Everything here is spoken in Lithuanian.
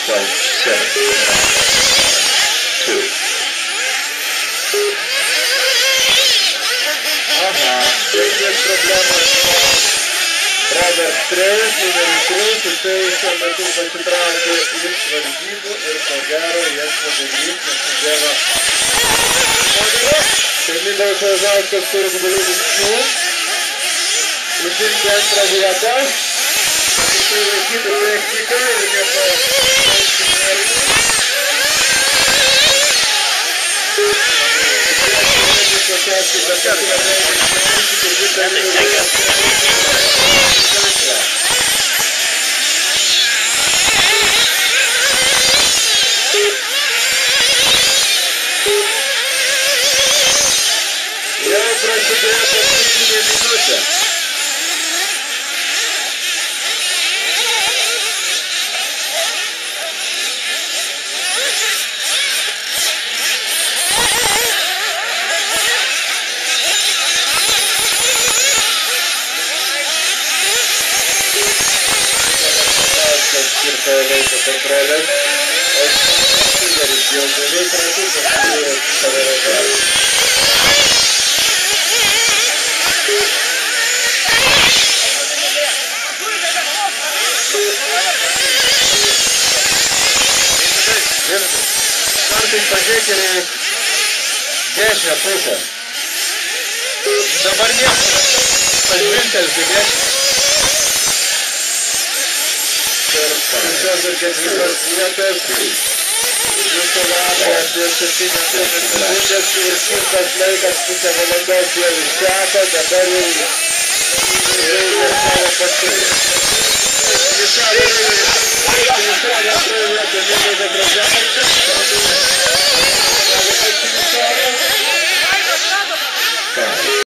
So 7, 2. Aha, techninės problemos. Robert Treis, numeris 3, jisai šiuo metu pasitraukė iš varžybų ir ko gero jas nedarys, nesidėva. Tai Mindaugas Razauskas turi didelių vilčių užimti antrą vietą. Tai laikyti techniką ir nepausti nervų. Jau prasidėjo paskutinė minutė. Skirta laiko kontrolės, o Šileris jau beveik ratų pasižiūrėjo savo rezervą. Kartais pažiūrėkite dešinę pusę. Dabar nieko, pažvilgtels į dešinę. Trečios ir ketvirtos vietas. Jūsų laukia apie 7 sekundės ir skirtas laikas pusę valandos jau išseko, dabar jau žaidžia savo pasirinkimą.